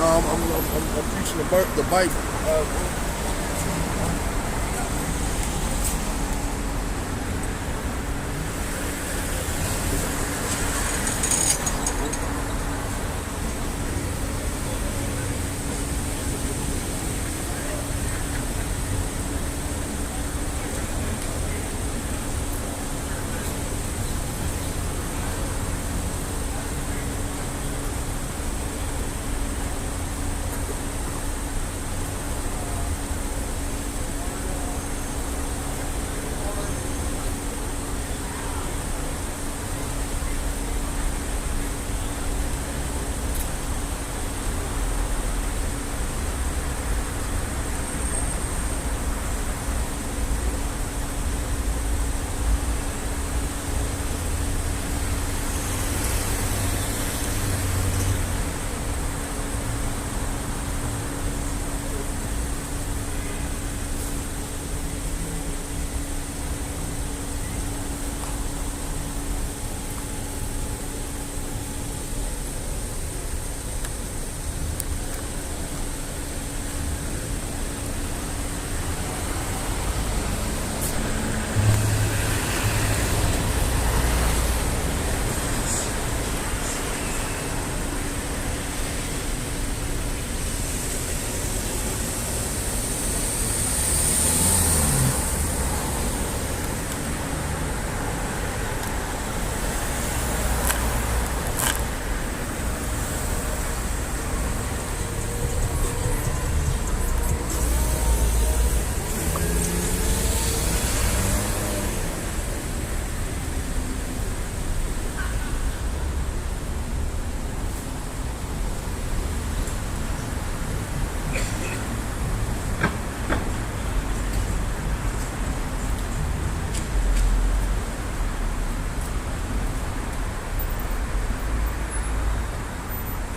I'm preaching the Bible.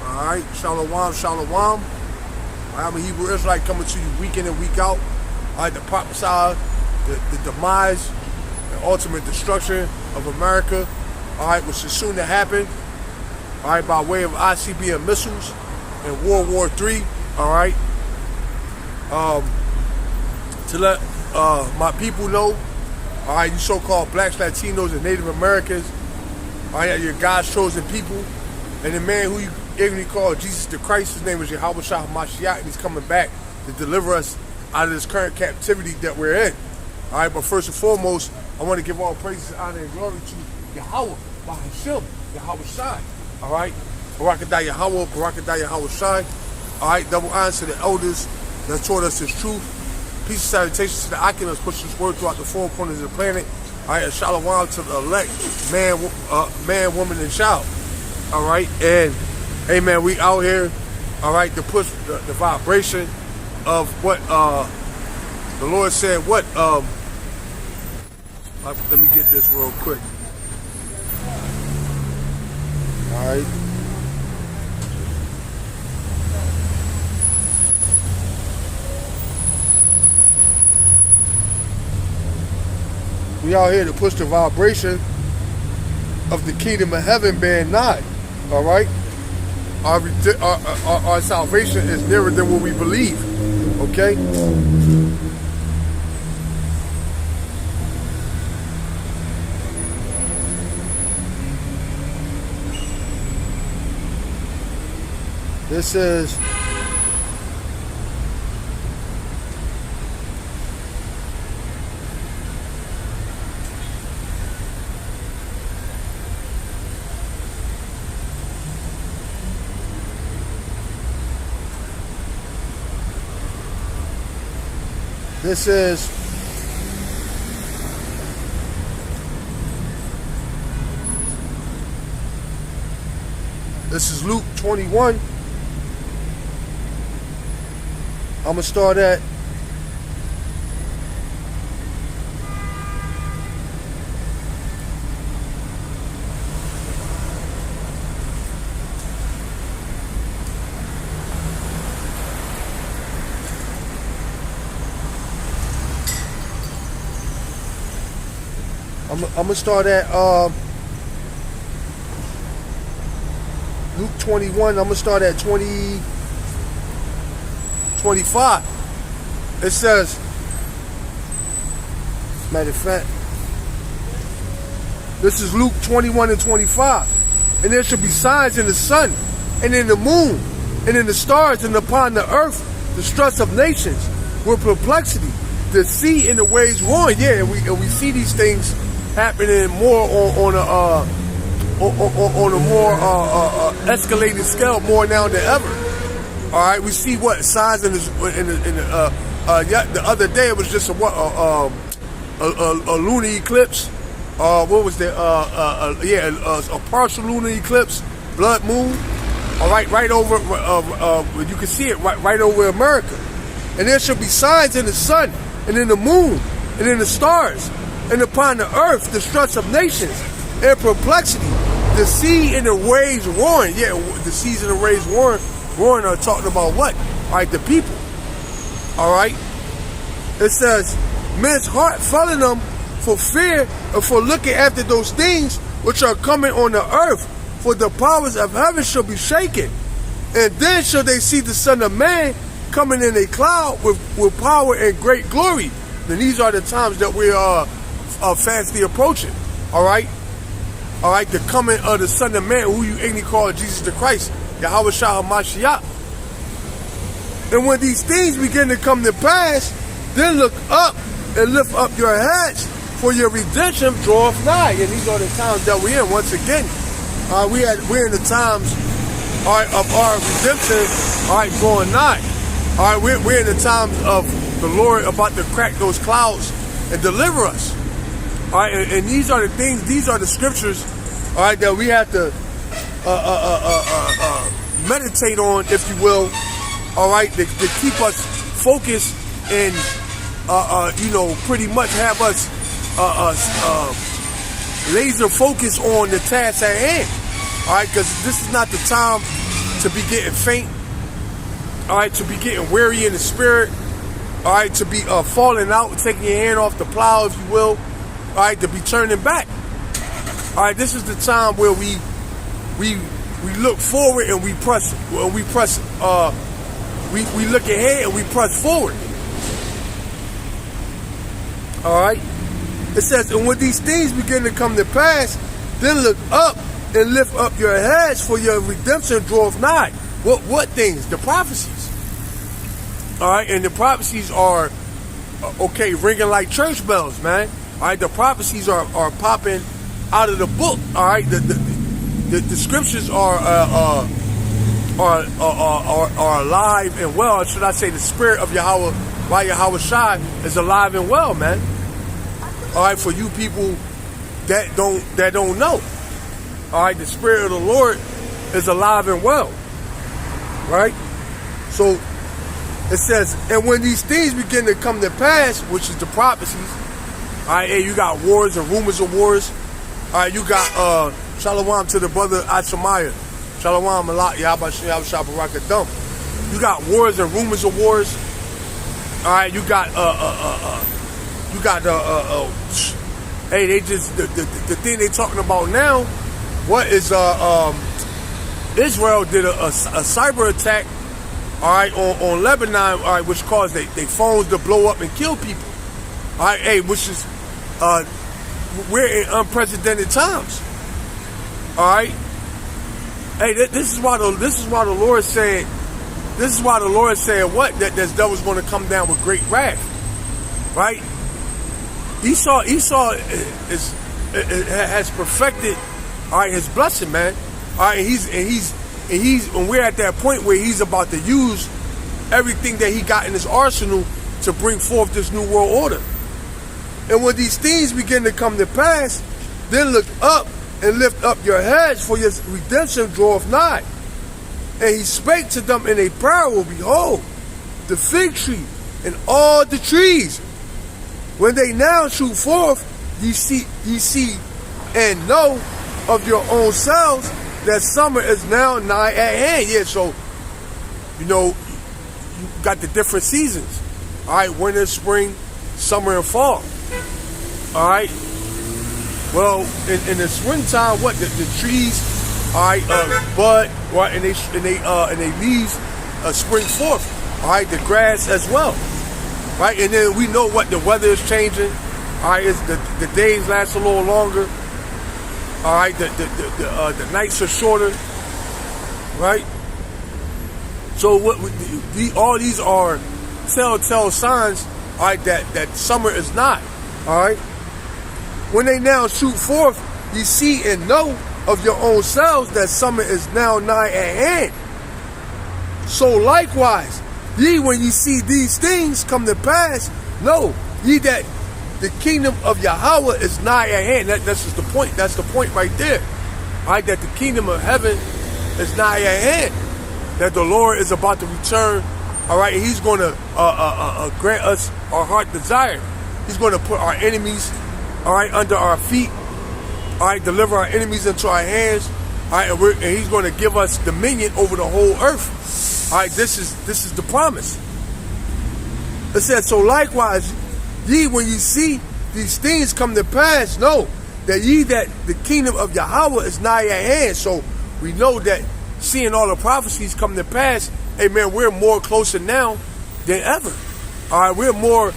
Alright, Shalom, Shalom. I'm a Hebrew Israelite coming to you week in and week out. Alright, to prophesy the demise and ultimate destruction of America. Alright, which is soon to happen. Alright, by way of ICBM missiles and World War III. Alright. To let my people know, alright, you so-called blacks, Latinos, and Native Americans, alright, you're God's chosen people. And the man who you ignorantly call Jesus the Christ, his name is Yahweh Shah HaMashiach, and he's coming back to deliver us out of this current captivity that we're in. Alright, but first and foremost, I want to give all praises, honor, and glory to Yahweh, Bahashim, Yahweh Shai. Alright? Barakadah Yahweh, Barakadah Yahweh Shai. Alright, double honor to the elders that taught us this truth. Peace and salutations to the Akim push this word throughout the four corners of the planet. Alright, and shalom to the elect, man, woman, and child. Alright, and hey man, we out here, alright, to push the vibration of what the Lord said. What let me get this real quick. Alright. We out here to push the vibration of the kingdom of heaven being nigh. Alright? Our salvation is nearer than what we believe. Okay? This is This is Luke 21. I'm going to start at Luke 21. I'm going to start at 20. 25. It says, matter of fact, this is Luke 21 and 25. And there shall be signs in the sun, and in the moon, and in the stars, and upon the earth, distress of nations, with perplexity, the sea and the waves roaring. Yeah, and we see these things happening more on a more escalated scale, more now than ever. All right, we see what signs the other day it was just a lunar eclipse. What was that? A partial lunar eclipse, blood moon. All right, right over. You can see it right over America. And there shall be signs in the sun, and in the moon, and in the stars, and upon the earth distress of nations, and perplexity, the sea and the waves roaring. Yeah, the seas and the waves roaring are talking about what? All right, the people. All right. It says, men's heart fell in them for fear and for looking after those things which are coming on the earth, for the powers of heaven shall be shaken. And then shall they see the Son of Man coming in a cloud with power and great glory. And these are the times that we are fastly approaching. All right? All right, the coming of the Son of Man, who you ignorantly call Jesus the Christ, Yahweh Shah HaMashiach. And when these things begin to come to pass, then look up and lift up your heads, for your redemption draweth nigh. And these are the times that we're in. Once again, we're in the times, all right, of our redemption, all right, drawing nigh. All right, we're in the times of the Lord about to crack those clouds and deliver us. All right, and these are the things, these are the scriptures, all right, that we have to meditate on, if you will, all right, to keep us focused and, pretty much have us laser focus on the task at hand. All right, because this is not the time to be getting faint. All right, to be getting weary in the spirit. All right, to be falling out, taking your hand off the plow, if you will. All right, to be turning back. All right, this is the time where we look forward and we press. We look ahead and we press forward. All right. It says, and when these things begin to come to pass, then look up and lift up your heads, for your redemption draweth nigh. What things? The prophecies. All right, and the prophecies are ringing like church bells, man. All right, the prophecies are popping out of the book. All right, the scriptures are alive and well. Or should I say, the spirit of Yahweh, by Yahweh Shai, is alive and well, man. All right, for you people that don't know. All right, the spirit of the Lord is alive and well. Right? So it says, and when these things begin to come to pass, which is the prophecies, all right, and you got wars and rumors of wars. All right, you got Shalom to the brother Achamiah. Shalom Malak Yahweh Shah Barakadam. You got wars and rumors of wars. All right, you got hey, they just the thing they talking about now. What is Israel did a cyber attack, all right, on Lebanon, all right, which caused they phones to blow up and kill people. All right, hey, which is we're in unprecedented times. All right, hey, this is why the Lord said. This is why the Lord said what? That this devil's going to come down with great wrath, right? Esau has perfected, all right, his blessing, man. All right, and he's when we're at that point where he's about to use everything that he got in his arsenal to bring forth this new world order. And when these things begin to come to pass, then look up and lift up your heads, for your redemption draweth nigh. And he spake to them in a parable, behold, the fig tree and all the trees, when they now shoot forth, ye see and know of your own selves that summer is now nigh at hand. Yeah, so, you got the different seasons. All right, winter, spring, summer, and fall. All right. Well, in the springtime, what the trees, all right, bud, right, and they leaves spring forth. All right, the grass as well. Right, and then we know what the weather is changing. All right, the days last a little longer. All right, the nights are shorter. Right. So all these are telltale signs. All right, that summer is not. All right. When they now shoot forth, you see and know of your own selves that summer is now nigh at hand. So likewise, ye when ye see these things come to pass, know ye that the kingdom of Yahweh is nigh at hand. That's just the point. That's the point right there. All right, that the kingdom of heaven is nigh at hand. That the Lord is about to return. All right, and He's going to grant us our heart desire. He's going to put our enemies, all right, under our feet. All right, deliver our enemies into our hands. All right, and He's going to give us dominion over the whole earth. All right, this is the promise. It says, so likewise, ye when ye see these things come to pass, know that ye that the kingdom of Yahweh is nigh at hand. So we know that seeing all the prophecies come to pass, amen, we're more closer now than ever. All right, we're more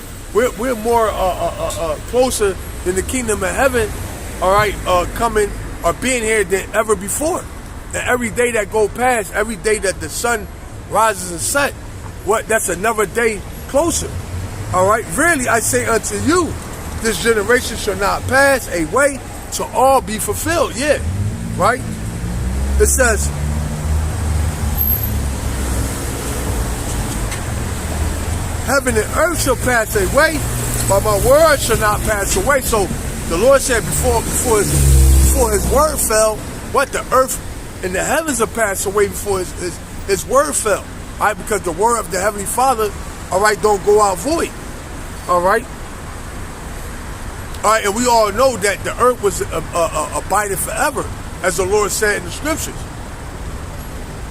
closer than the kingdom of heaven. All right, coming or being here than ever before. And every day that go past, every day that the sun rises and sets, that's another day closer. All right, verily I say unto you, this generation shall not pass away till all be fulfilled. Yeah, right? It says, heaven and earth shall pass away, but my word shall not pass away. So the Lord said before his word fell, what the earth and the heavens will pass away before his word fell. All right, because the word of the Heavenly Father, all right, don't go out void. All right. All right, and we all know that the earth was abiding forever, as the Lord said in the scriptures.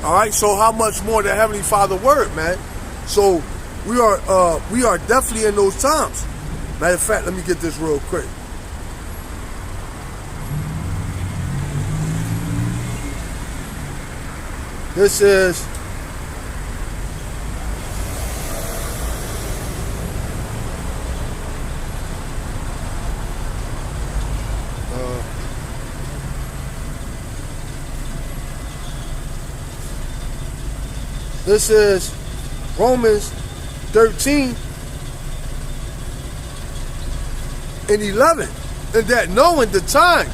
All right, so how much more the Heavenly Father word, man? So we are definitely in those times. Matter of fact, let me get this real quick. This is Romans 13 and 11. And that knowing the time,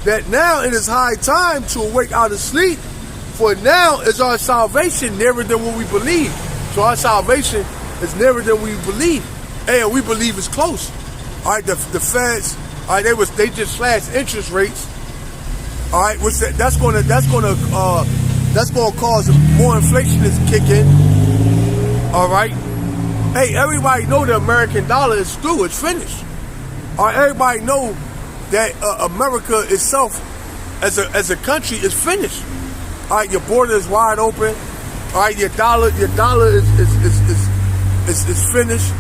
that now it is high time to awake out of sleep, for now is our salvation nearer than what we believe. So our salvation is nearer than we believe. And we believe it's close. All right, the feds, all right, they just slashed interest rates. All right, which that's gonna cause more inflation to kick in. All right. Hey, everybody know the American dollar is through. It's finished. All right, everybody know that America itself, as a country, is finished. All right, your border is wide open. All right, your dollar is finished.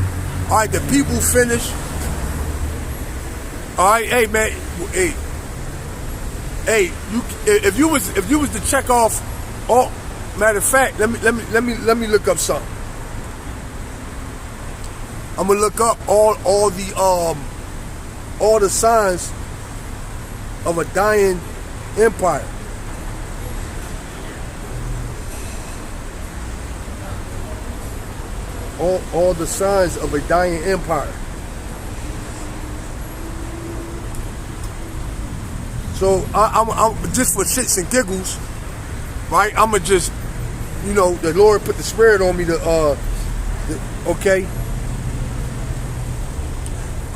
All right, the people finished. All right, hey man, hey, if you was to check off all, matter of fact, let me look up something. I'm gonna look up all the signs of a dying empire. All the signs of a dying empire. So I'm just for shits and giggles, right? I'ma just, the Lord put the spirit on me to, okay.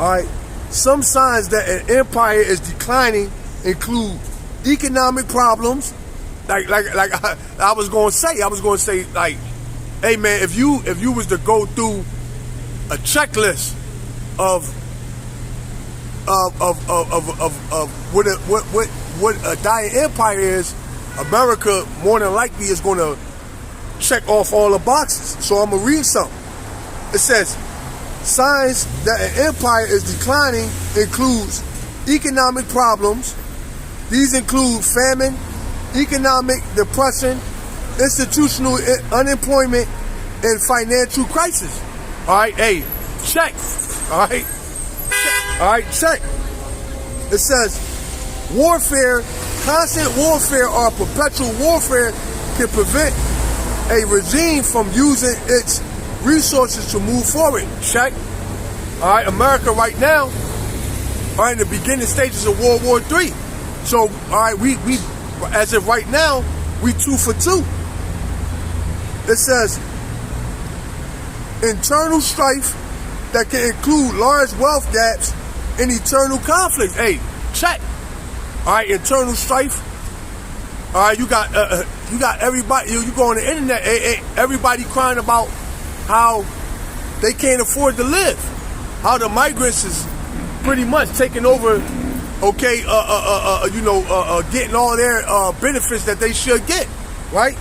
All right. Some signs that an empire is declining include economic problems, like I was gonna say, like, hey man, if you was to go through a checklist of what a dying empire is, America more than likely is gonna check off all the boxes. So I'm gonna read something. It says, signs that an empire is declining includes economic problems. These include famine, economic depression, institutional unemployment, in financial crisis. All right, hey, check. All right, check. It says warfare, constant warfare or perpetual warfare can prevent a regime from using its resources to move forward. Check. All right, America right now are in the beginning stages of World War III. So, all right, we as of right now, we 2 for 2. It says internal strife that can include large wealth gaps and eternal conflicts. Hey, check. All right, internal strife. All right, you got everybody. You go on the internet. Everybody crying about how they can't afford to live. How the migrants is pretty much taking over. Okay, getting all their benefits that they should get. Right?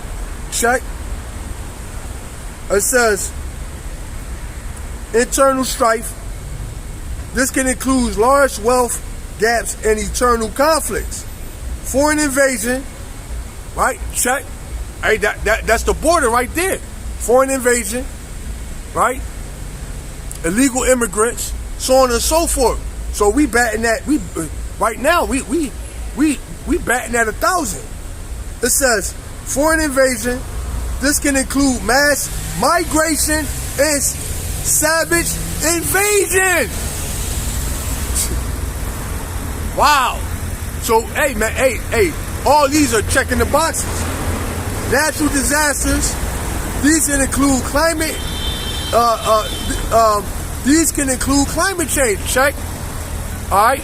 Check. It says internal strife. This can include large wealth gaps and eternal conflicts. Foreign invasion, right? Check. Hey, that's the border right there. Foreign invasion, right? Illegal immigrants, so on and so forth. So we batting at right now. We batting at 1,000. It says foreign invasion. This can include mass migration and savage invasion. Wow. So, hey, man, hey, all these are checking the boxes. Natural disasters. These can include climate. These can include climate change. Check. All right.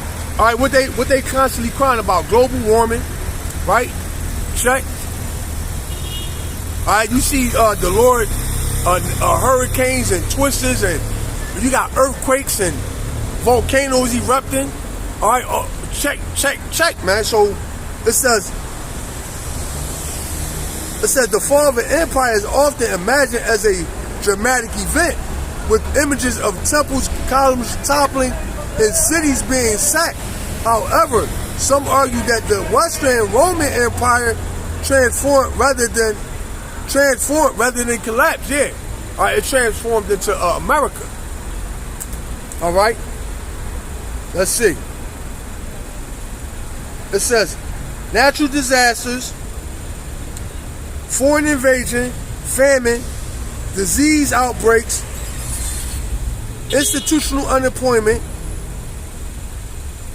What they constantly crying about? Global warming. Right. Check. All right. You see the Lord hurricanes and twisters, and you got earthquakes and volcanoes erupting. All right. Check, man. So it says the fall of an empire is often imagined as a dramatic event, with images of temples, columns toppling, and cities being sacked. However, some argue that the Western Roman Empire transformed rather than collapse. Yeah, all right, it transformed into America. All right, let's see. It says natural disasters, foreign invasion, famine, disease outbreaks, institutional unemployment,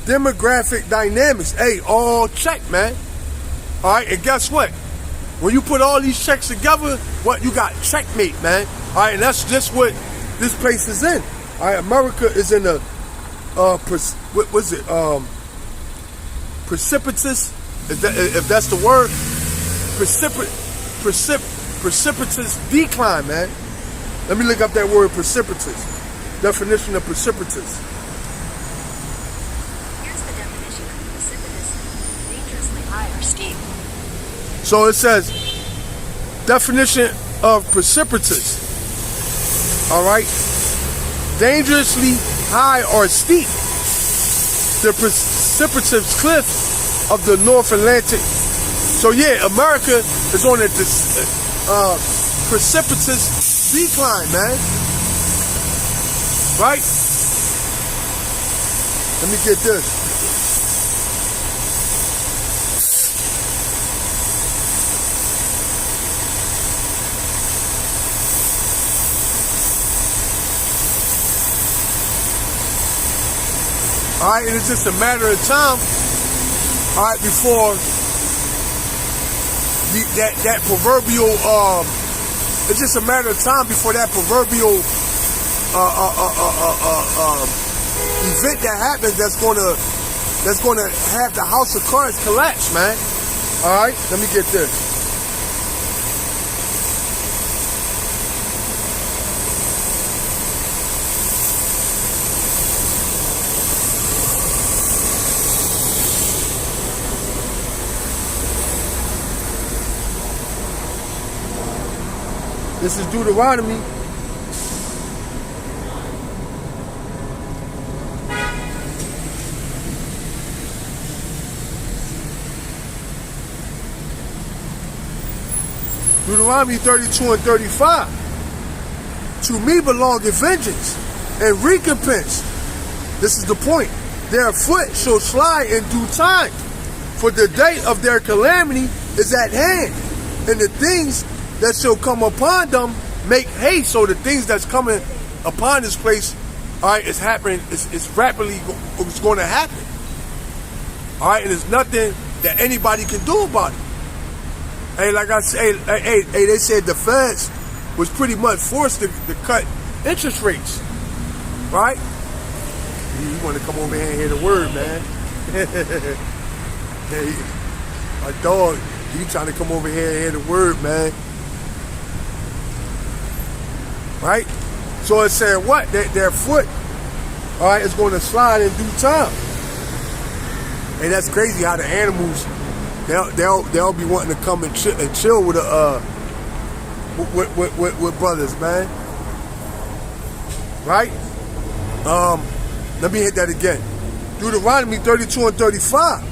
demographic dynamics. Hey, all check, man. All right, and guess what? When you put all these checks together, what you got? Checkmate, man. All right, and that's just what this place is in. All right, America is in a precipitous, if that's the word, precipitous decline, man. Let me look up that word, precipitous. Definition of precipitous. Here's the definition of precipitous: dangerously high or steep. So it says, definition of precipitous. All right, dangerously high or steep. The precipitous cliff of the North Atlantic. So yeah, America is on a precipitous decline, man. Right? Let me get this. All right, and it's just a matter of time, all right, before that proverbial, it's just a matter of time before that proverbial event that happens that's gonna have the house of cards collapse, man. All right, let me get this. This is Deuteronomy. Deuteronomy 32 and 35. To me belongeth vengeance and recompense. This is the point. Their foot shall slide in due time, for the day of their calamity is at hand, and the things that shall come upon them make haste. So the things that's coming upon this place, all right, is happening. It's rapidly it's going to happen. All right, and there's nothing that anybody can do about it. Hey, like I say, hey, they said the Feds was pretty much forced to cut interest rates, right? You want to come over here and hear the word, man? Hey, my dog, he trying to come over here and hear the word, man. Right? So it said what? Their foot, all right, is going to slide in due time. And that's crazy how the animals, they'll be wanting to come and chill with with brothers, man. Right? Let me hit that again. Deuteronomy 32 and 35.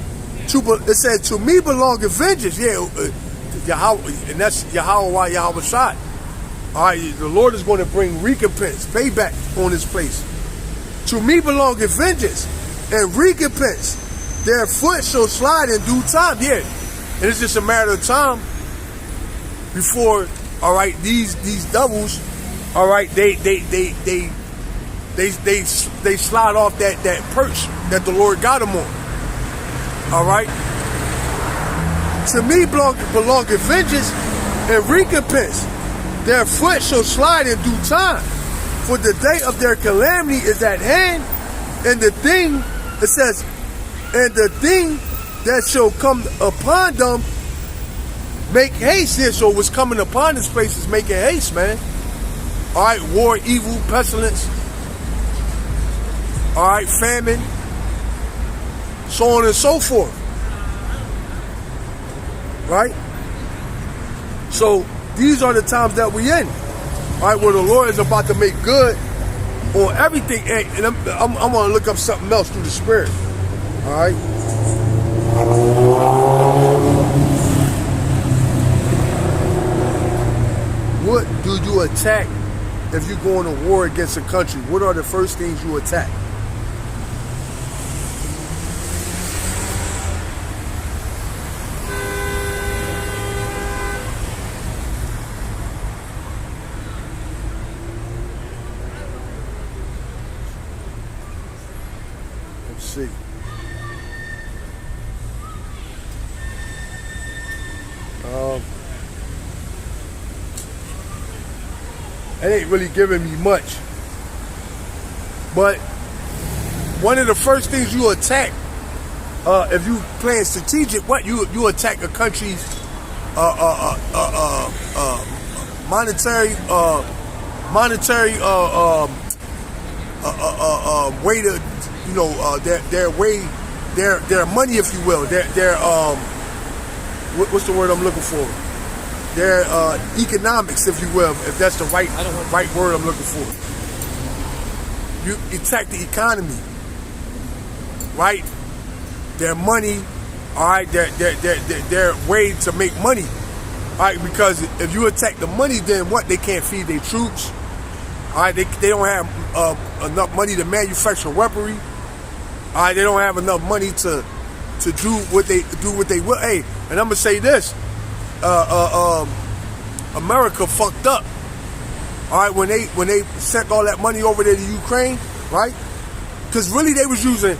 It said, to me belongeth vengeance. Yeah, Yahweh, and that's Yahweh Yahweh Shai. All right, the Lord is going to bring recompense, payback on this place. To me belongeth vengeance and recompense. Their foot shall slide in due time. Yeah, and it's just a matter of time before, all right, these devils, all right, they slide off that perch that the Lord got them on. All right. To me belongeth vengeance and recompense. Their foot shall slide in due time, for the day of their calamity is at hand, and the thing, it says, and the thing that shall come upon them make haste. Here, so what's coming upon this place is making haste, man. All right, war, evil, pestilence, all right, famine, so on and so forth. Right? So these are the times that we in. All right, where the Lord is about to make good on everything. And I'm going to look up something else through the Spirit. All right? What do you attack if you're going to war against a country? What are the first things you attack? Let's see. It ain't really giving me much. But one of the first things you attack, if you playing strategic, what you attack a country's monetary way to, you know, their way, their money, if you will, their what's the word I'm looking for? Their economics, if you will, if that's the right word I'm looking for. You attack the economy, right? Their money, all right, their way to make money, all right, because if you attack the money, then what? They can't feed their troops, all right, they don't have enough money to manufacture weaponry, all right, they don't have enough money to do what they will. Hey, and I'm gonna say this. America fucked up. All right, when they sent all that money over there to Ukraine, right? Because really they was using.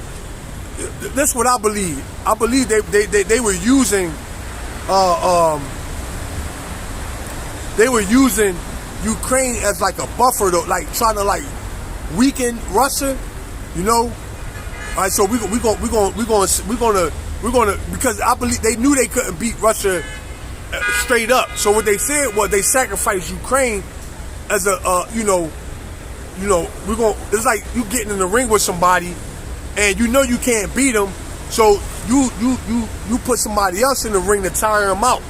That's what I believe. I believe they were using. They were using Ukraine as like a buffer, to like trying to like weaken Russia, you know. All right, so we're gonna because I believe they knew they couldn't beat Russia straight up. So what they said was they sacrificed Ukraine as a it's like you getting in the ring with somebody and you know you can't beat them, so you put somebody else in the ring to tire them out,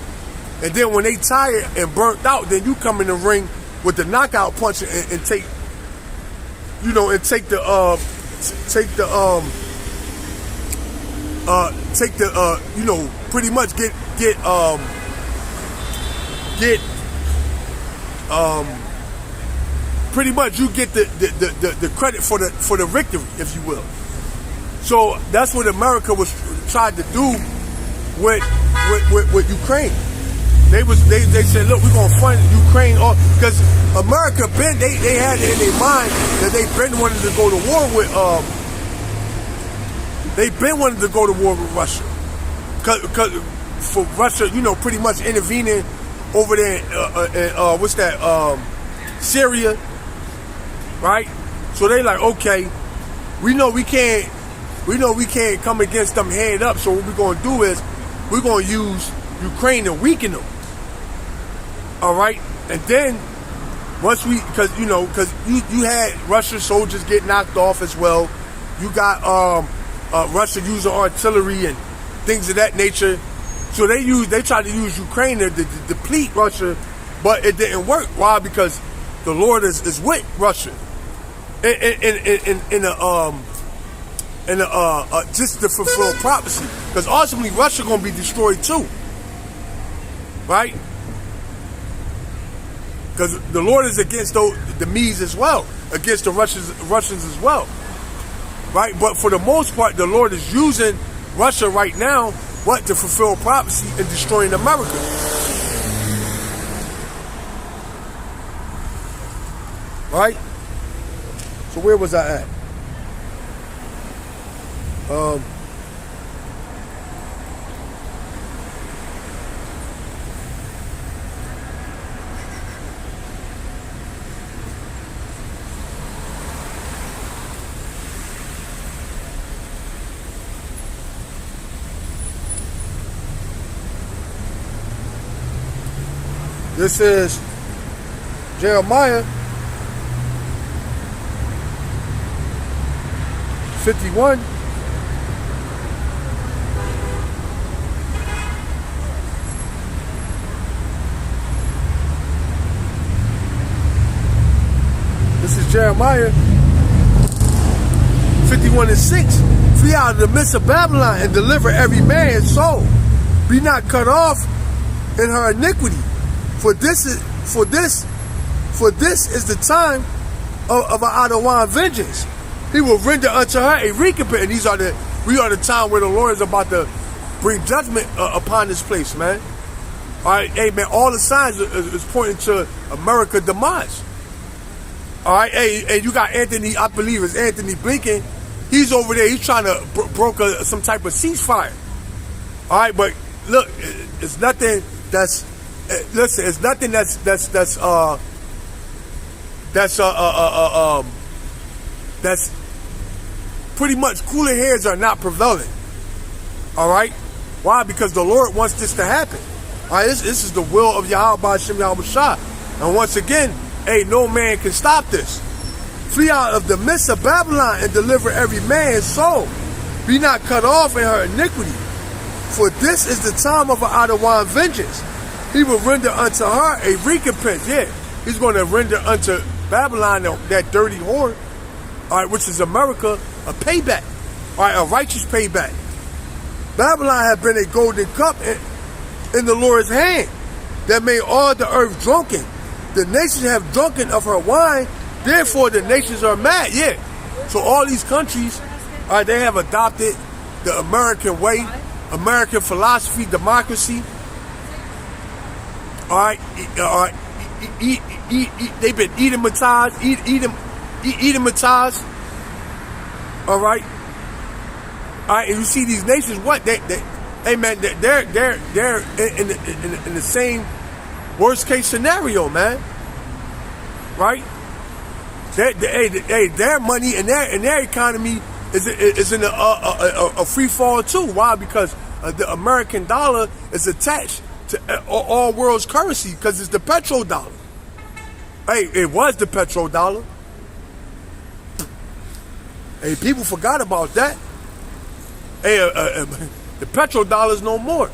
and then when they tired and burnt out, then you come in the ring with the knockout punch and take pretty much get pretty much you get the credit for the victory, if you will. So that's what America was tried to do with Ukraine. They said, look, we're gonna fund Ukraine, because America they had it in their mind that they been wanting to go to war with Russia, cause for Russia, pretty much intervening over there in Syria, right? So they like, okay, we know we can't come against them head up. So what we're gonna do is we're gonna use Ukraine to weaken them. All right, and then once because you had Russian soldiers get knocked off as well. You got Russia using artillery and things of that nature. So they tried to use Ukraine to deplete Russia, but it didn't work. Why? Because the Lord is with Russia just to fulfill prophecy. Because ultimately Russia gonna be destroyed too, right? Because the Lord is against the Medes as well, against the Russians as well, right? But for the most part, the Lord is using Russia right now, to fulfill prophecy and destroying America. Right? So where was I at? This is Jeremiah 51. This is Jeremiah 51:6. Flee out of the midst of Babylon and deliver every man his soul. Be not cut off in her iniquity. For this is the time of our Adonai vengeance. He will render unto her a recompense. And we are the time where the Lord is about to bring judgment upon this place, man. All right, hey man, all the signs is pointing to America demise. All right, hey, you got Anthony, I believe it's Anthony Blinken. He's over there. He's trying to broker some type of ceasefire. All right, but look, it's nothing that's. Listen, it's nothing that's pretty much cooler heads are not prevalent. All right, why? Because the Lord wants this to happen. All right, this is the will of Yahweh Hashem Yahweh Shah. And once again, no man can stop this. Flee out of the midst of Babylon and deliver every man his soul. Be not cut off in her iniquity, for this is the time of our Adonai vengeance. He will render unto her a recompense. Yeah, he's going to render unto Babylon, that dirty whore, all right, which is America, a payback, all right, a righteous payback. Babylon had been a golden cup in the Lord's hand that made all the earth drunken. The nations have drunken of her wine, therefore the nations are mad. Yeah, so all these countries, all right, they have adopted the American way, American philosophy, democracy. All right, they've been edematized. All right, and you see these nations. What hey man, they're in the same worst case scenario, man. Right? Their money and their economy is in a free fall too. Why? Because the American dollar is attached to all world's currency, because it's the petrodollar. Hey, it was the petrodollar. Hey, people forgot about that. Hey, the petrodollar's no more.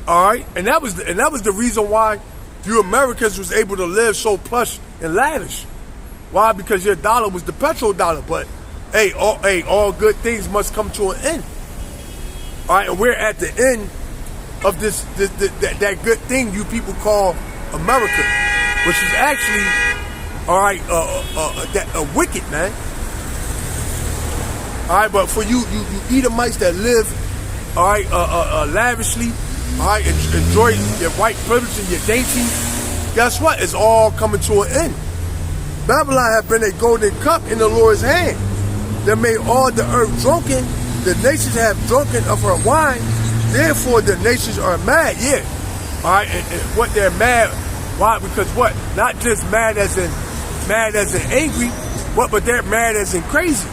All right, and that was the reason why you Americans was able to live so plush and lavish. Why? Because your dollar was the petrodollar. But all good things must come to an end. All right, and we're at the end of that good thing you people call America, which is actually all right, wicked, man. All right, but for you Edomites that live, all right, lavishly, all right, enjoy your white privilege and your dainty, guess what? It's all coming to an end. Babylon have been a golden cup in the Lord's hand that made all the earth drunken. The nations have drunken of her wine. Therefore, the nations are mad. Yeah. All right. And what they're mad. Why? Because what? Not just mad as in angry, but they're mad as in crazy.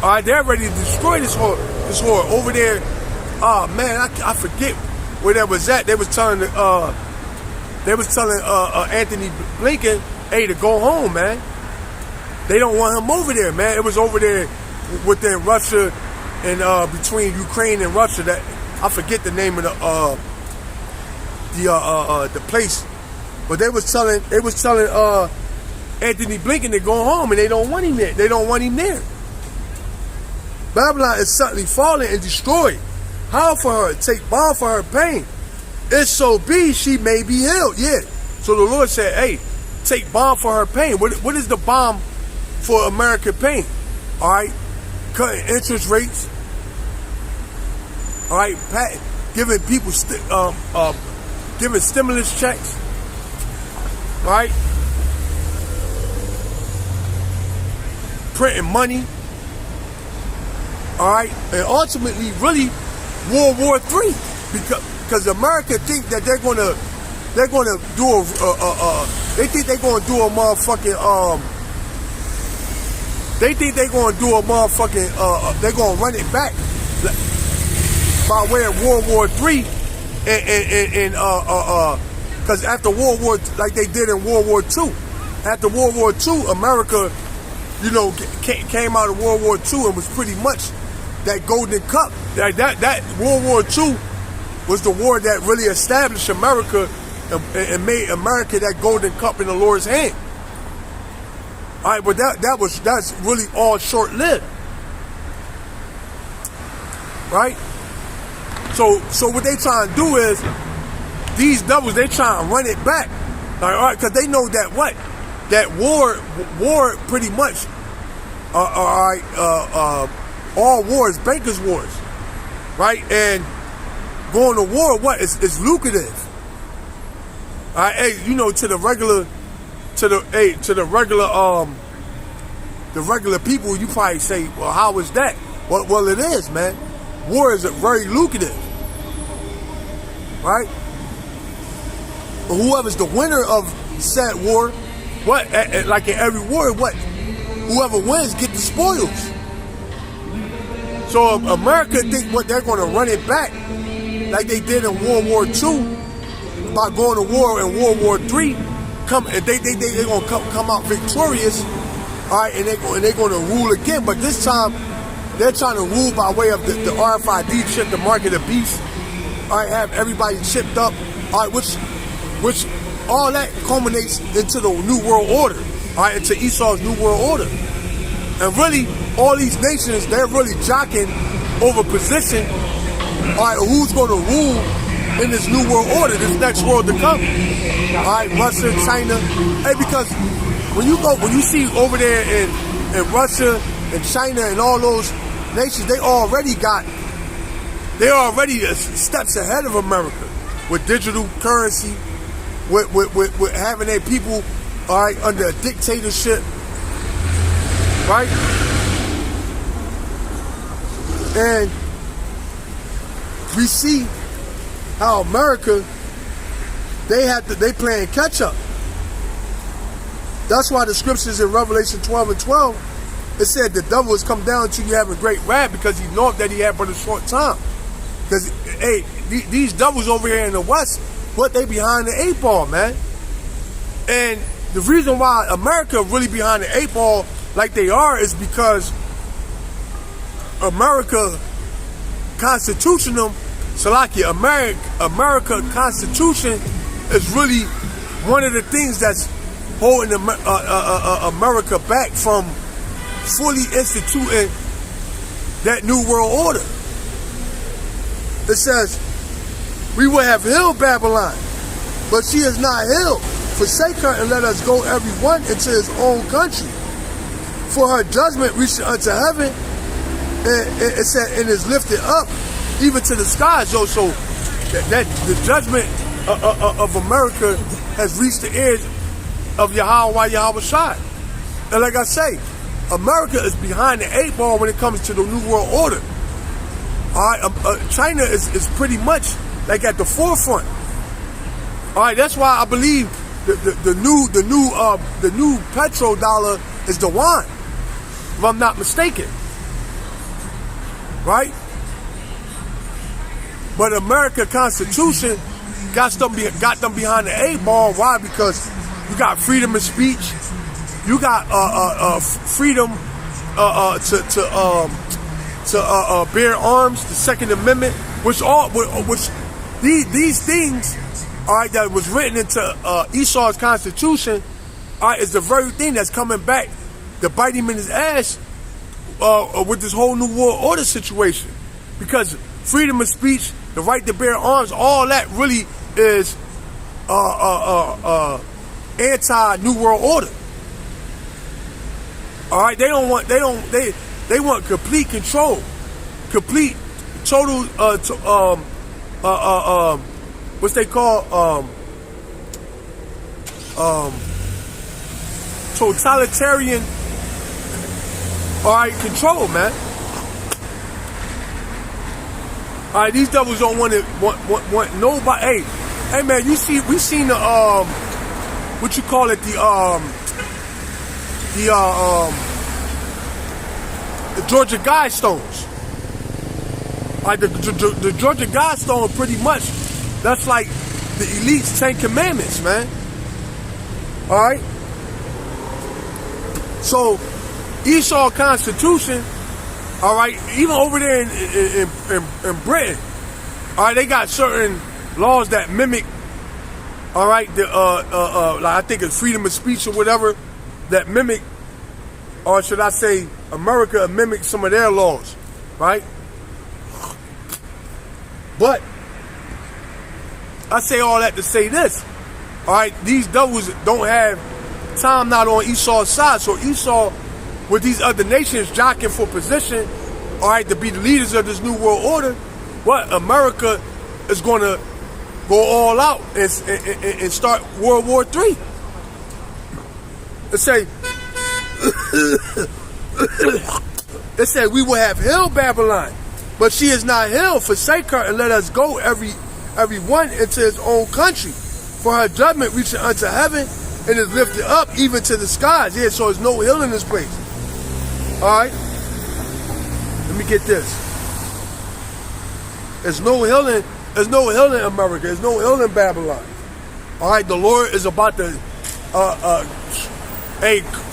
All right. They're ready to destroy this whore over there. Oh man, I forget where that was at. They was telling Anthony Blinken, hey, to go home, man. They don't want him over there, man. It was over there within Russia and between Ukraine and Russia. That I forget the name of the place, but they was telling Anthony Blinken to go home, and they don't want him there. They don't want him there. Babylon is suddenly fallen and destroyed. How for her? Take balm for her pain. If so be, she may be healed. Yeah. So the Lord said, hey, take balm for her pain. What is the balm for American pain? All right. Cutting interest rates. All right. Giving people, giving stimulus checks. All right. Printing money. All right. And ultimately, really, World War III. Because America think that they're gonna do they think they're gonna do a motherfucking they're gonna run it back by way of World War III and because after World War, like they did in World War II, after World War II, America, you know, came out of World War II and was pretty much that golden cup. That World War II was the war that really established America and made America that golden cup in the Lord's hand. All right, but that's really all short-lived, right? So what they trying to do is these devils, they trying to run it back, all right, because they know that that war pretty much, all wars, bankers' wars, right? And going to war, is lucrative. All right, hey, you know, to the regular people, you probably say, well, how is that? Well, it is, man. War is very lucrative, right? But whoever's the winner of said war, like in every war, whoever wins get the spoils. So America think they're going to run it back like they did in World War II by going to war in World War III. They're going to come out victorious, all right, and they're going to rule again. But this time, they're trying to rule by way of the RFID chip, the mark of the beast. All right, have everybody chipped up, all right, which all that culminates into the New World Order, all right, into Esau's New World Order. And really, all these nations, they're really jockeying over position, all right, who's going to rule in this New World Order, this next world to come. All right, Russia, China. Hey, because when you see over there in Russia and China and all those nations, they already steps ahead of America with digital currency, with having their people, all right, under a dictatorship, right? And we see how America, they playing catch up. That's why the scriptures in Revelation 12 and 12, it said the devil has come down to you having great wrath because he knew that he had but a short time. Because, hey, these devils over here in the West, they behind the 8 ball, man. And the reason why America really behind the 8 ball like they are is because America constitutional, America Constitution is really one of the things that's holding America back from fully instituting that New World Order. It says, we will have healed Babylon, but she is not healed. forsake her and let us go every one into his own country. For her judgment reached unto heaven, and it said, and is lifted up even to the skies. So that the judgment of America has reached the ears of Yahweh Shai. And like I say, America is behind the 8 ball when it comes to the New World Order. All right, China is pretty much like at the forefront. All right, that's why I believe the new petrodollar is the yuan, if I'm not mistaken. Right? But America Constitution got them behind the 8 ball. Why? Because you got freedom of speech, you got freedom to bear arms, the Second Amendment, which these things, all right, that was written into Esau's Constitution, all right, is the very thing that's coming back to bite him in his ass with this whole New World Order situation. Because freedom of speech, the right to bear arms, all that really is anti-New World Order. All right, they want complete control, complete, total, what's they call, totalitarian, all right, control, man. All right, these devils don't want nobody. Hey, man, we seen the what you call it, the Georgia Guidestones. Like the Georgia Guidestone, pretty much, that's like the elite's 10 Commandments, man. All right. So Esau Constitution, all right, even over there in Britain, all right, they got certain laws that mimic, all right, the like I think it's freedom of speech or whatever, that mimic, or should I say, America mimic some of their laws, right? But I say all that to say this, all right, these devils don't have time not on Esau's side. So Esau, with these other nations jockeying for position, all right, to be the leaders of this New World Order, what, America is going to go all out and start World War III. It say we will have held Babylon, but she is not held. Forsake her and let us go every one into his own country. For her judgment reaching unto heaven and is lifted up even to the skies. Yeah, so there's no hill in this place. All right, let me get this. There's no hill in America. There's no hill in Babylon. All right, the Lord is about to,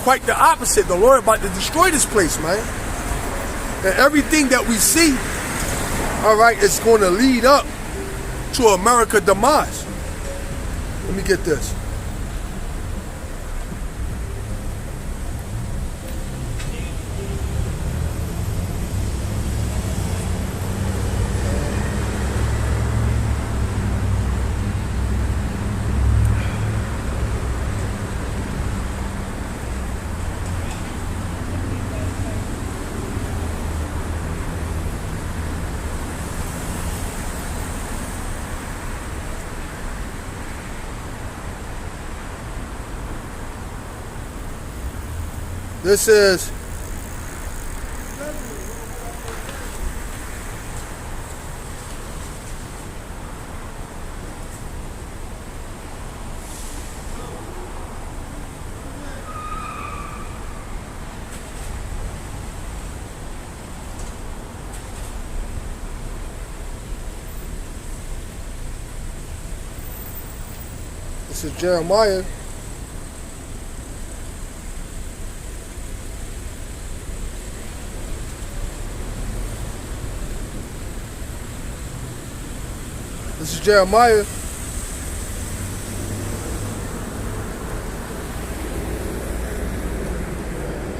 quite the opposite. The Lord about to destroy this place, man. And everything that we see, all right, is going to lead up to America's demise. Let me get this. This is Jeremiah. This is Jeremiah.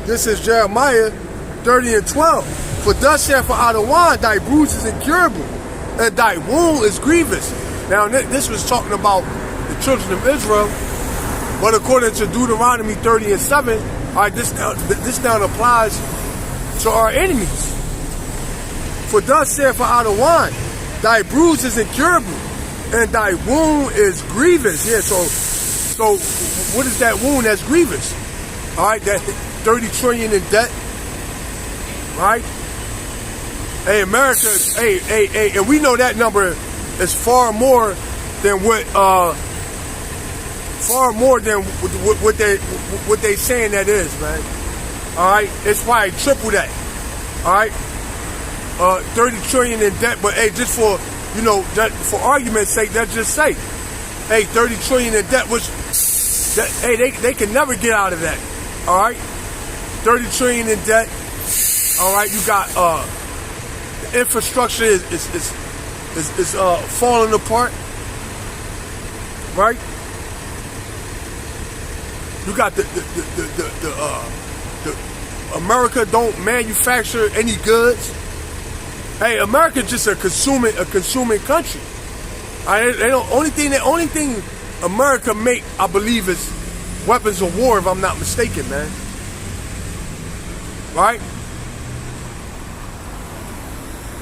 This is Jeremiah 30 and 12. For thus saith Adonai, thy bruise is incurable, and thy wound is grievous. Now this was talking about the children of Israel, But according to Deuteronomy 30:7, all right, this now applies to our enemies. For thus saith Adawan, thy bruise is incurable, and thy wound is grievous. Yeah, so what is that wound that's grievous? All right, that 30 trillion in debt. Right? Hey, America, hey, and we know that number is far more than what they saying that is, man. All right, it's probably triple that. All right, 30 trillion in debt, but hey, just for for argument's sake, let's just say, hey, 30 trillion in debt, they can never get out of that. All right, 30 trillion in debt. All right, you got the infrastructure is falling apart. Right? You got the America don't manufacture any goods. Hey, America just a consuming country. The only thing America make, I believe, is weapons of war, if I'm not mistaken, man. Right?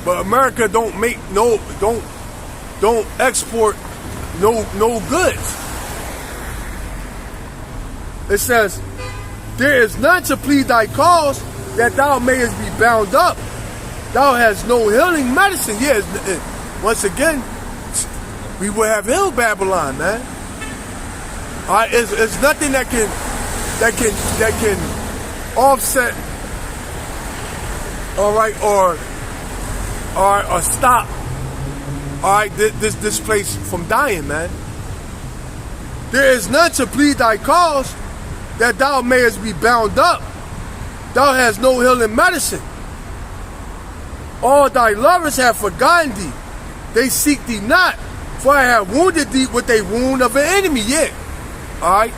But America don't export no goods. It says, there is none to plead thy cause, that thou mayest be bound up. Thou hast no healing medicine. Yes, once again, we will have healed Babylon, man. All right, it's nothing that can offset. All right, or stop. All right, this place from dying, man. There is none to plead thy cause, that thou mayest be bound up. Thou hast no healing medicine. All thy lovers have forgotten thee. They seek thee not, for I have wounded thee with a wound of an enemy. Yeah. All right.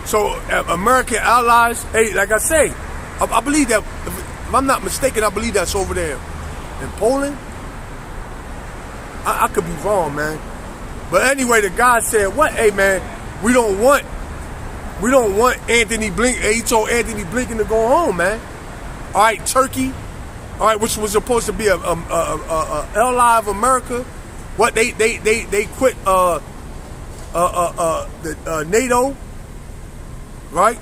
So American allies, hey, like I say, I believe that, if I'm not mistaken, I believe that's over there in Poland. I could be wrong, man. But anyway, the guy said, what? Hey, man, we don't want Anthony Blinken. He told Anthony Blinken to go home, man. All right, Turkey, all right, which was supposed to be a ally of America. What they quit the NATO, right?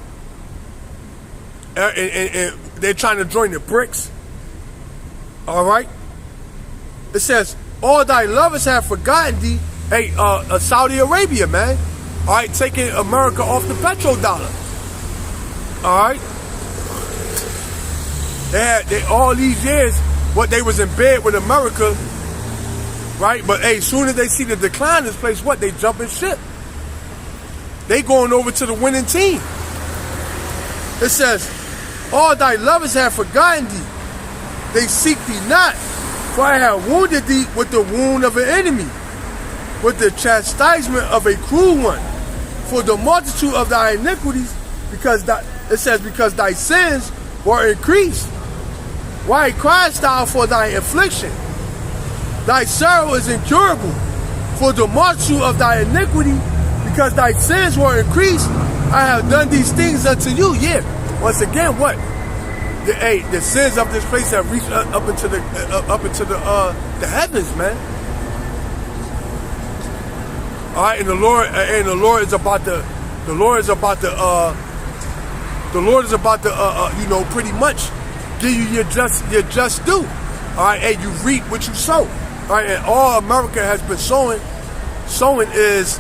And they're trying to join the BRICS. All right. It says, all thy lovers have forgotten thee. Hey, Saudi Arabia, man. All right, taking America off the petrodollar. All right. They all these years, what they was in bed with America, right? But hey, soon as they see the decline in this place, what? They jumping ship. They going over to the winning team. It says, all thy lovers have forgotten thee. They seek thee not, for I have wounded thee with the wound of an enemy, with the chastisement of a cruel one, for the multitude of thy iniquities, because thy sins were increased. Why criest thou for thy affliction? Thy sorrow is incurable, for the multitude of thy iniquity, because thy sins were increased. I have done these things unto you. Yeah. Once again, what? The sins of this place have reached up into the heavens, man. All right, and the Lord is about to pretty much give you your just due. All right, and you reap what you sow. All right, and all America has been sowing is,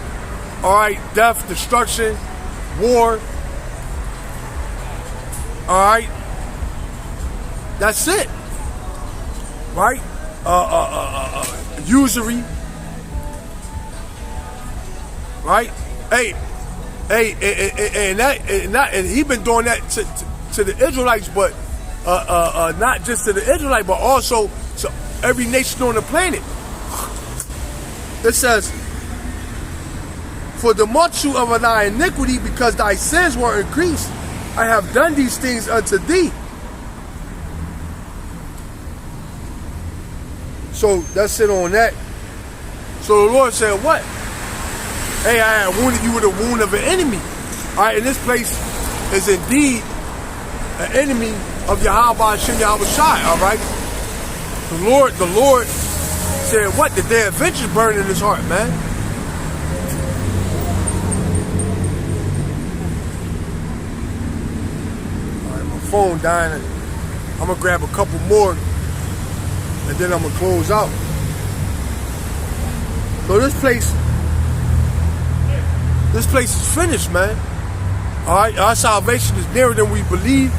all right, death, destruction, war. All right, that's it. Right? Usury. Right? Hey, and he been doing that to the Israelites, but not just to the Israelites, but also to every nation on the planet. It says, for the multitude of thy iniquity, because thy sins were increased, I have done these things unto thee. So that's it on that. So the Lord said, what? hey, I had wounded you with a wound of an enemy. All right, and this place is indeed an enemy of Yahweh Hashem Yahweh Shai, all right? The Lord said, what? The day of vengeance burning in his heart, man. All right, my phone dying. I'm gonna grab a couple more and then I'm gonna close out. So this place is finished, man. All right, our salvation is nearer than we believe.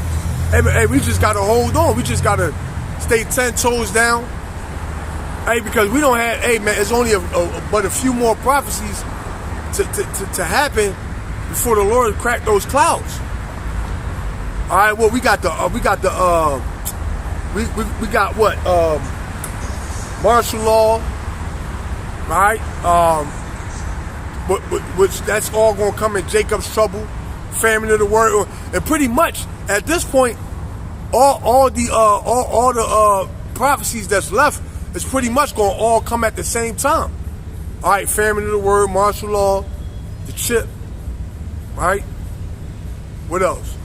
Hey, we just gotta hold on. We just gotta stay 10 toes down. Hey, because we don't have. Hey, man, it's only but a few more prophecies to happen before the Lord crack those clouds. All right, well, we got what? Martial law, right? Which that's all gonna come in Jacob's trouble. Famine of the word, and pretty much at this point, all the prophecies that's left is pretty much gonna all come at the same time. All right, famine of the word, martial law, the chip, right? What else?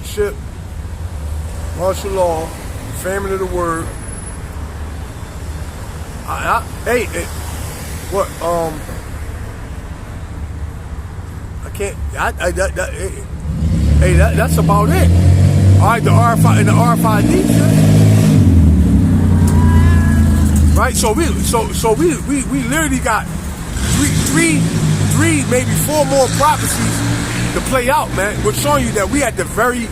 Chip, martial law, famine of the word. What? That's about it. All right, the RFID and the RFID, right? So we literally got three, maybe four more prophecies to play out, man. We're showing you that we at the very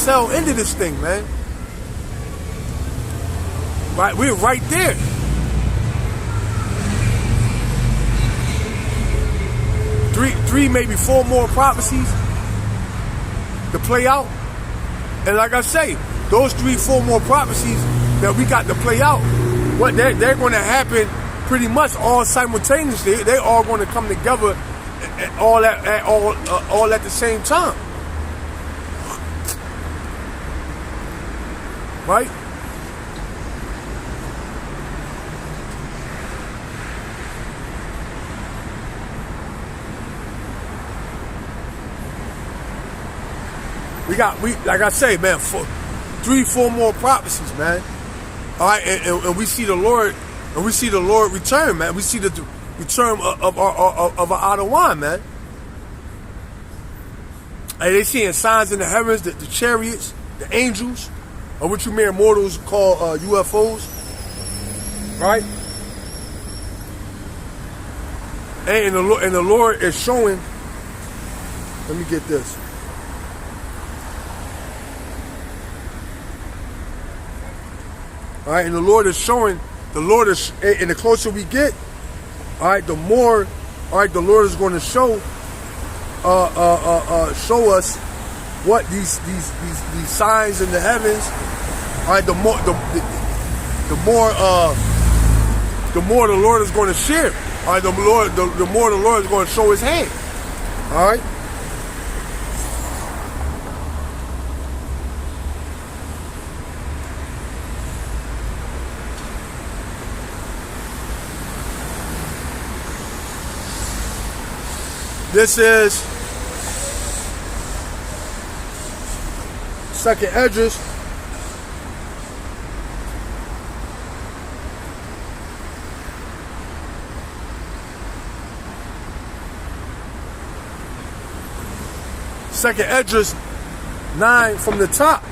tail end of this thing, man. Right, we're right there. Three, maybe four more prophecies to play out. And like I say, those 3-4 more prophecies that we got to play out, what they're going to happen pretty much all simultaneously. They all going to come together all at the same time. Right? Like I say, man, 3-4 more prophecies, man. All right, and we see the Lord, return, man. We see the return of our Adawan, man. And they seeing signs in the heavens, the chariots, the angels, or what you mere mortals call UFOs, right? And the Lord is showing. Let me get this. All right, and the Lord is showing. And the closer we get, all right, the more, all right, the Lord is going to show us what these signs in the heavens. All right, the more the Lord is going to share. All right, the more the Lord is going to show His hand. All right. This is Second Esdras. Second Esdras 9 from the top.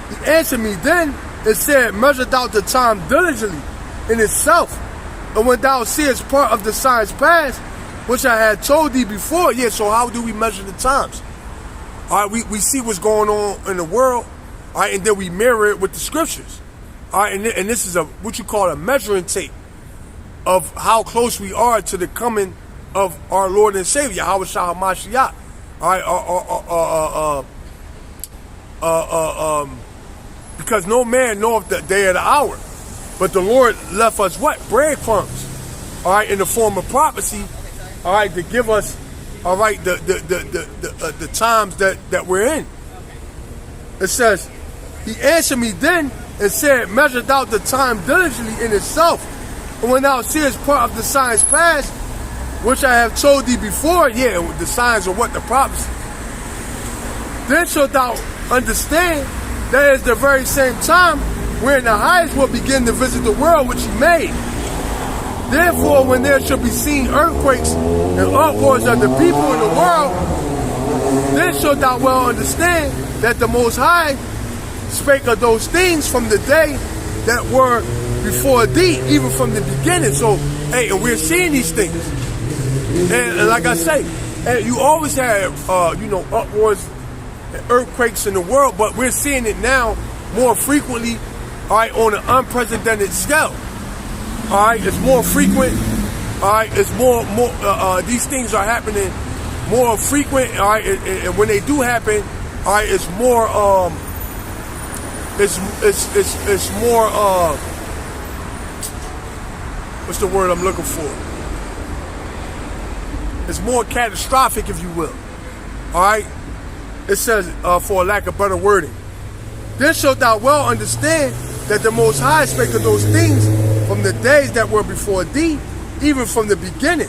He answered me then and said, measure thou the time diligently in itself, and when thou seest part of the signs past, which I had told thee before. Yeah, so how do we measure the times? All right, we see what's going on in the world, all right, and then we mirror it with the scriptures. All right, and this is what you call a measuring tape of how close we are to the coming of our Lord and Savior, Yahweh Shah HaMashiach. All right, because no man knoweth the day or the hour, but the Lord left us what? Breadcrumbs, all right, in the form of prophecy. All right, to give us, all right, the times that we're in. It says, he answered me then and said, measure thou the time diligently in itself, And when thou seest part of the signs past, which I have told thee before, the signs are what? The prophecy. Then shalt thou understand that at the very same time wherein the highest will begin to visit the world which he made. Therefore, when there shall be seen earthquakes and uproars of the people in the world, then shalt thou well understand that the Most High spake of those things from the day that were before thee, even from the beginning. So, and we're seeing these things. And like I say, and you always have, uproars and earthquakes in the world, but we're seeing it now more frequently, all right, on an unprecedented scale. All right, it's more frequent. All right, it's more. These things are happening more frequent. All right, and when they do happen, all right, it's more. It's more. What's the word I'm looking for? It's more catastrophic, if you will. All right, it says, for lack of better wording, then shalt thou well understand that the Most High spake of those things from the days that were before thee, even from the beginning.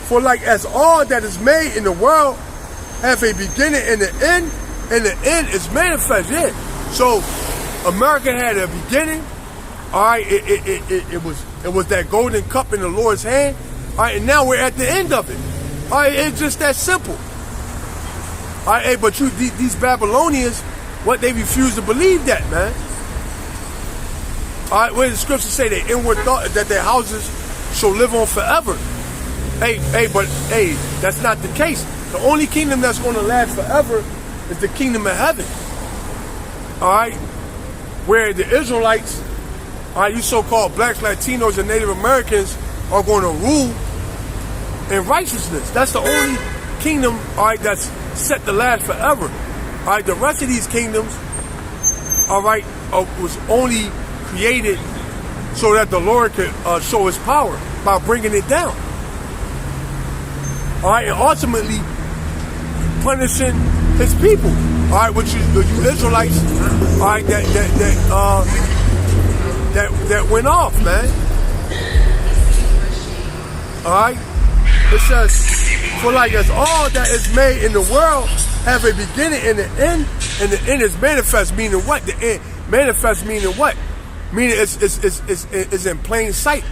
For like as all that is made in the world have a beginning and an the end is manifest. Yeah. So America had a beginning. All right, it was that golden cup in the Lord's hand. All right, and now we're at the end of it. All right, it's just that simple. All right, but these Babylonians, they refuse to believe that, man. All right, where the scriptures say they inward thought that their houses shall live on forever. But that's not the case. The only kingdom that's going to last forever is the kingdom of heaven. All right, where the Israelites, all right, you so-called blacks, Latinos, and Native Americans are going to rule in righteousness. That's the only kingdom, all right, that's set to last forever. All right, the rest of these kingdoms, all right, was only created so that the Lord could show his power by bringing it down. All right, and ultimately punishing his people. All right, which you Israelites, all right, that went off, man. All right, it says, for like as all that is made in the world have a beginning and an end is manifest. Meaning what? The end manifest meaning what? Meaning it's in plain sight.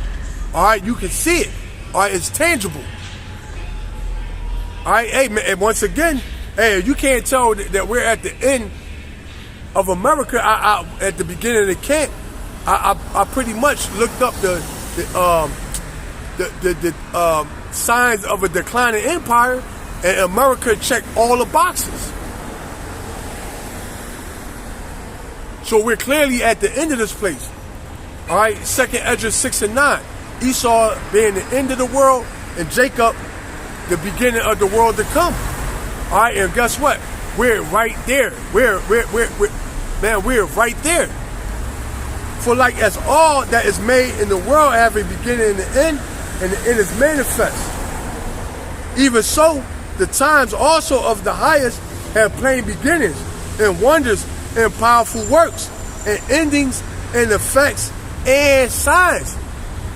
All right, you can see it. All right, it's tangible. All right, and once again, you can't tell that we're at the end of America. At the beginning of the camp, I pretty much looked up the signs of a declining empire, and America checked all the boxes. So we're clearly at the end of this place. All right, 2nd Esdras 6 and 9. Esau being the end of the world, and Jacob the beginning of the world to come. All right, and guess what? We're right there. We're right there. For like as all that is made in the world have a beginning and an end is manifest. Even so, the times also of the highest have plain beginnings, and wonders, and powerful works, and endings, and effects, and signs.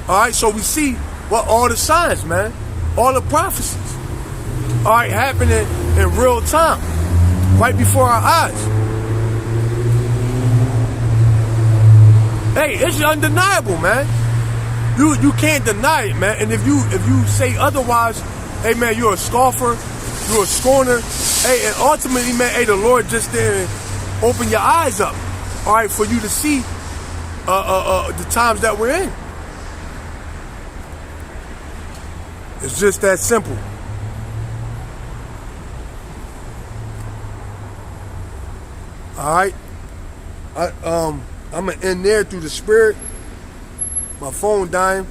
All right, so we see what all the signs, man, all the prophecies, all right, happening in real time, right before our eyes. Hey, it's undeniable, man. You can't deny it, man. And if you say otherwise, hey, man, you're a scoffer, you're a scorner. Hey, and ultimately, man, hey, the Lord just didn't open your eyes up, all right, for you to see the times that we're in. It's just that simple. All right, I'm gonna end there through the Spirit. My phone dying.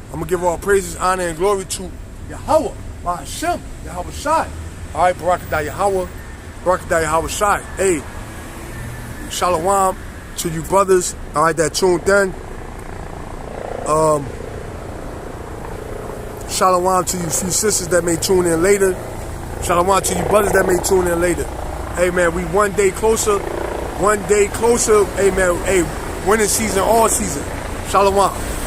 I'm gonna give all praises, honor, and glory to Yahweh, Hashem, Yahweh Shai. All right, Barakatah Yahweh, Barakatah Yahweh Shai. Hey, Shalom to you brothers, all right, that tuned in. Shalom to you few sisters that may tune in later. Shalom to you brothers that may tune in later. Hey, man, we one day closer, one day closer. Amen. Hey, winning season all season. Shalom.